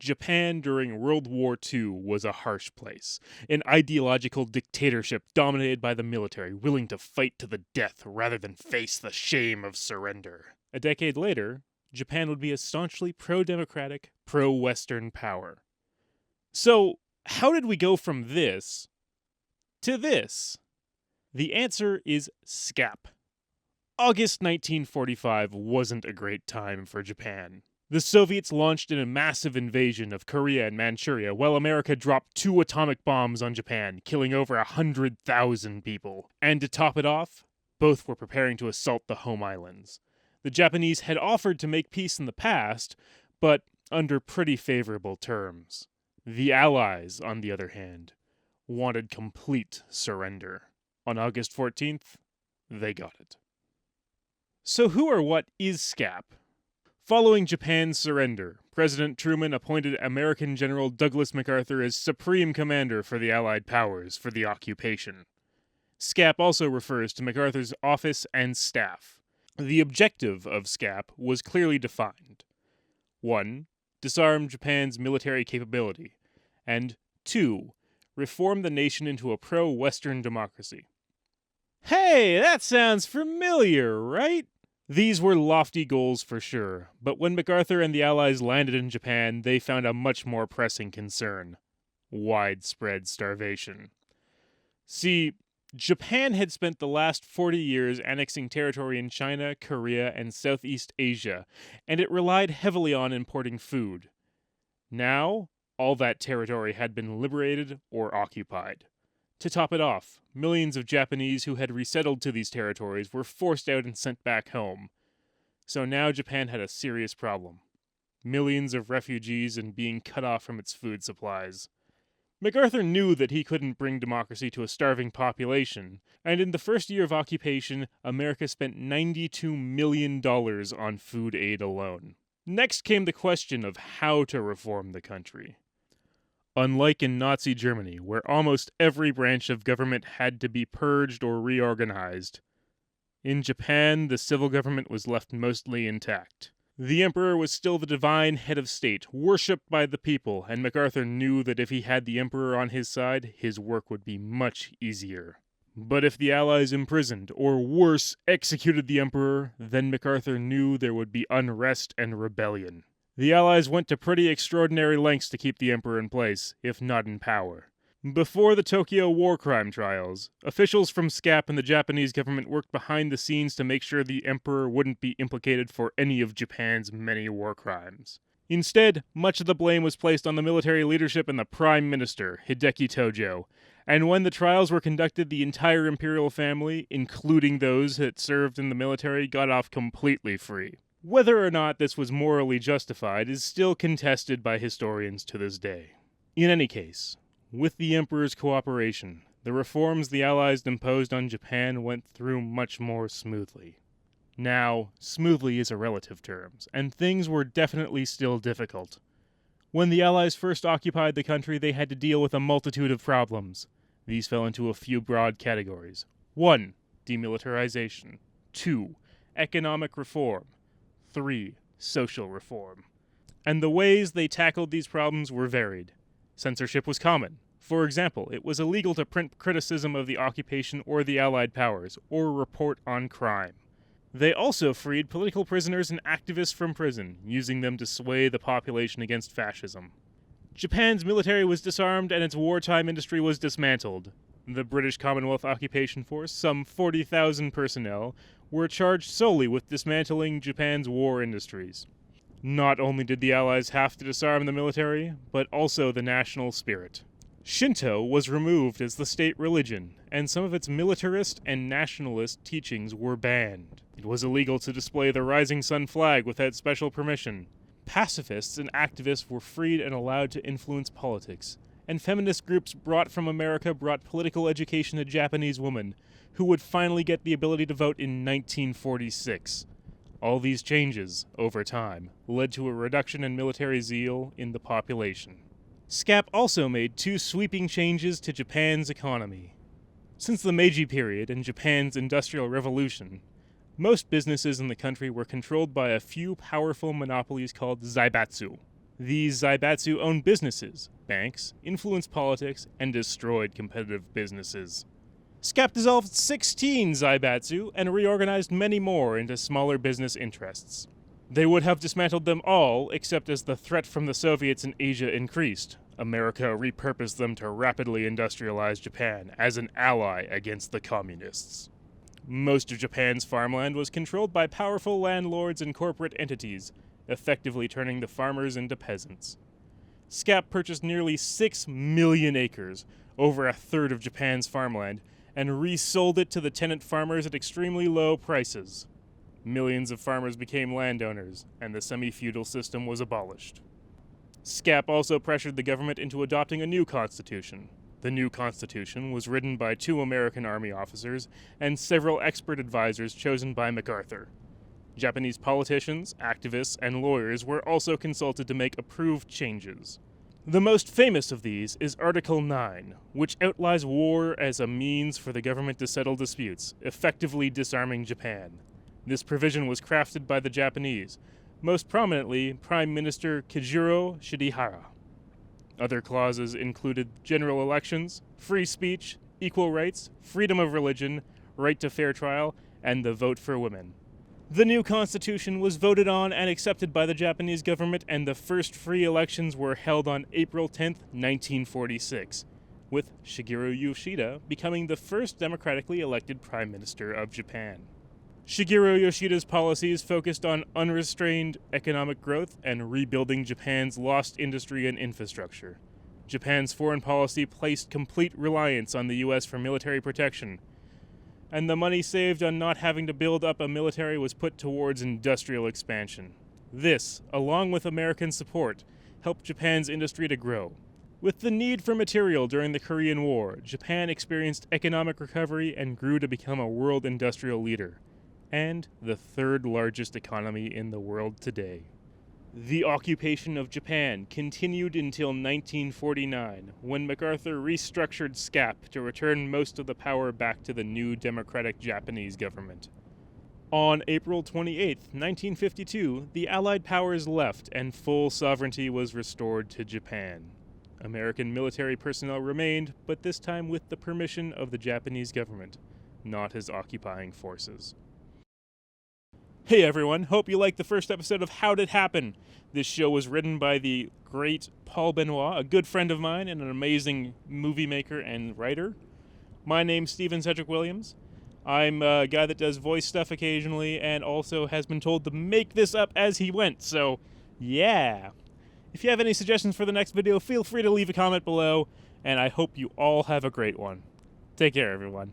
Japan during World War II was a harsh place, an ideological dictatorship dominated by the military, willing to fight to the death rather than face the shame of surrender. A decade later, Japan would be a staunchly pro-democratic, pro-Western power. So, how did we go from this to this? The answer is SCAP. August 1945 wasn't a great time for Japan. The Soviets launched in a massive invasion of Korea and Manchuria, while America dropped 2 atomic bombs on Japan, killing over 100,000 people. And to top it off, both were preparing to assault the home islands. The Japanese had offered to make peace in the past, but under pretty favorable terms. The Allies, on the other hand, wanted complete surrender. On August 14th, they got it. So who or what is SCAP? Following Japan's surrender, President Truman appointed American General Douglas MacArthur as Supreme Commander for the Allied powers for the occupation. SCAP also refers to MacArthur's office and staff. The objective of SCAP was clearly defined. 1. Disarm Japan's military capability. And 2. Reform the nation into a pro-Western democracy. Hey, that sounds familiar, right? These were lofty goals for sure, but when MacArthur and the Allies landed in Japan, they found a much more pressing concern: widespread starvation. See, Japan had spent the last 40 years annexing territory in China, Korea, and Southeast Asia, and it relied heavily on importing food. Now, all that territory had been liberated or occupied. To top it off, millions of Japanese who had resettled to these territories were forced out and sent back home. So now Japan had a serious problem. Millions of refugees and being cut off from its food supplies. MacArthur knew that he couldn't bring democracy to a starving population, and in the first year of occupation, America spent $92 million on food aid alone. Next came the question of how to reform the country. Unlike in Nazi Germany, where almost every branch of government had to be purged or reorganized, in Japan the civil government was left mostly intact. The emperor was still the divine head of state, worshipped by the people, and MacArthur knew that if he had the emperor on his side, his work would be much easier. But if the Allies imprisoned, or worse, executed the emperor, then MacArthur knew there would be unrest and rebellion. The Allies went to pretty extraordinary lengths to keep the emperor in place, if not in power. Before the Tokyo war crime trials, officials from SCAP and the Japanese government worked behind the scenes to make sure the emperor wouldn't be implicated for any of Japan's many war crimes. Instead, much of the blame was placed on the military leadership and the Prime Minister, Hideki Tojo. And when the trials were conducted, the entire imperial family, including those that served in the military, got off completely free. Whether or not this was morally justified is still contested by historians to this day. In any case, with the emperor's cooperation, the reforms the Allies imposed on Japan went through much more smoothly. Now, smoothly is a relative term, and things were definitely still difficult. When the Allies first occupied the country, they had to deal with a multitude of problems. These fell into a few broad categories. 1. Demilitarization. 2. Economic reform. 3. Social reform. And the ways they tackled these problems were varied. Censorship was common. For example, it was illegal to print criticism of the occupation or the Allied powers, or report on crime. They also freed political prisoners and activists from prison, using them to sway the population against fascism. Japan's military was disarmed and its wartime industry was dismantled. The British Commonwealth Occupation Force, some 40,000 personnel, were charged solely with dismantling Japan's war industries. Not only did the Allies have to disarm the military, but also the national spirit. Shinto was removed as the state religion, and some of its militarist and nationalist teachings were banned. It was illegal to display the Rising Sun flag without special permission. Pacifists and activists were freed and allowed to influence politics, and feminist groups brought from America brought political education to Japanese women, who would finally get the ability to vote in 1946. All these changes, over time, led to a reduction in military zeal in the population. SCAP also made 2 sweeping changes to Japan's economy. Since the Meiji period and Japan's Industrial Revolution, most businesses in the country were controlled by a few powerful monopolies called zaibatsu. These Zaibatsu owned businesses, banks, influenced politics, and destroyed competitive businesses. SCAP dissolved 16 Zaibatsu and reorganized many more into smaller business interests. They would have dismantled them all, except as the threat from the Soviets in Asia increased, America repurposed them to rapidly industrialize Japan as an ally against the communists. Most of Japan's farmland was controlled by powerful landlords and corporate entities, effectively turning the farmers into peasants. SCAP purchased nearly 6 million acres, over a third of Japan's farmland, and resold it to the tenant farmers at extremely low prices. Millions of farmers became landowners, and the semi-feudal system was abolished. SCAP also pressured the government into adopting a new constitution. The new constitution was written by 2 American Army officers and several expert advisors chosen by MacArthur. Japanese politicians, activists, and lawyers were also consulted to make approved changes. The most famous of these is Article 9, which outlines war as a means for the government to settle disputes, effectively disarming Japan. This provision was crafted by the Japanese, most prominently Prime Minister Kajiro Shidehara. Other clauses included general elections, free speech, equal rights, freedom of religion, right to fair trial, and the vote for women. The new constitution was voted on and accepted by the Japanese government, and the first free elections were held on April 10, 1946, with Shigeru Yoshida becoming the first democratically elected Prime Minister of Japan. Shigeru Yoshida's policies focused on unrestrained economic growth and rebuilding Japan's lost industry and infrastructure. Japan's foreign policy placed complete reliance on the U.S. for military protection, and the money saved on not having to build up a military was put towards industrial expansion. This, along with American support, helped Japan's industry to grow. With the need for material during the Korean War, Japan experienced economic recovery and grew to become a world industrial leader, and the 3rd largest economy in the world today. The occupation of Japan continued until 1949, when MacArthur restructured SCAP to return most of the power back to the new democratic Japanese government. On April 28, 1952, the Allied powers left and full sovereignty was restored to Japan. American military personnel remained, but this time with the permission of the Japanese government, not as occupying forces. Hey everyone, hope you liked the first episode of How'd It Happen? This show was written by the great Paul Benoit, a good friend of mine and an amazing movie maker and writer. My name's Sedgewick-Williams. I'm a guy that does voice stuff occasionally and also has been told to make this up as he went, so yeah. If you have any suggestions for the next video, feel free to leave a comment below, and I hope you all have a great one. Take care, everyone.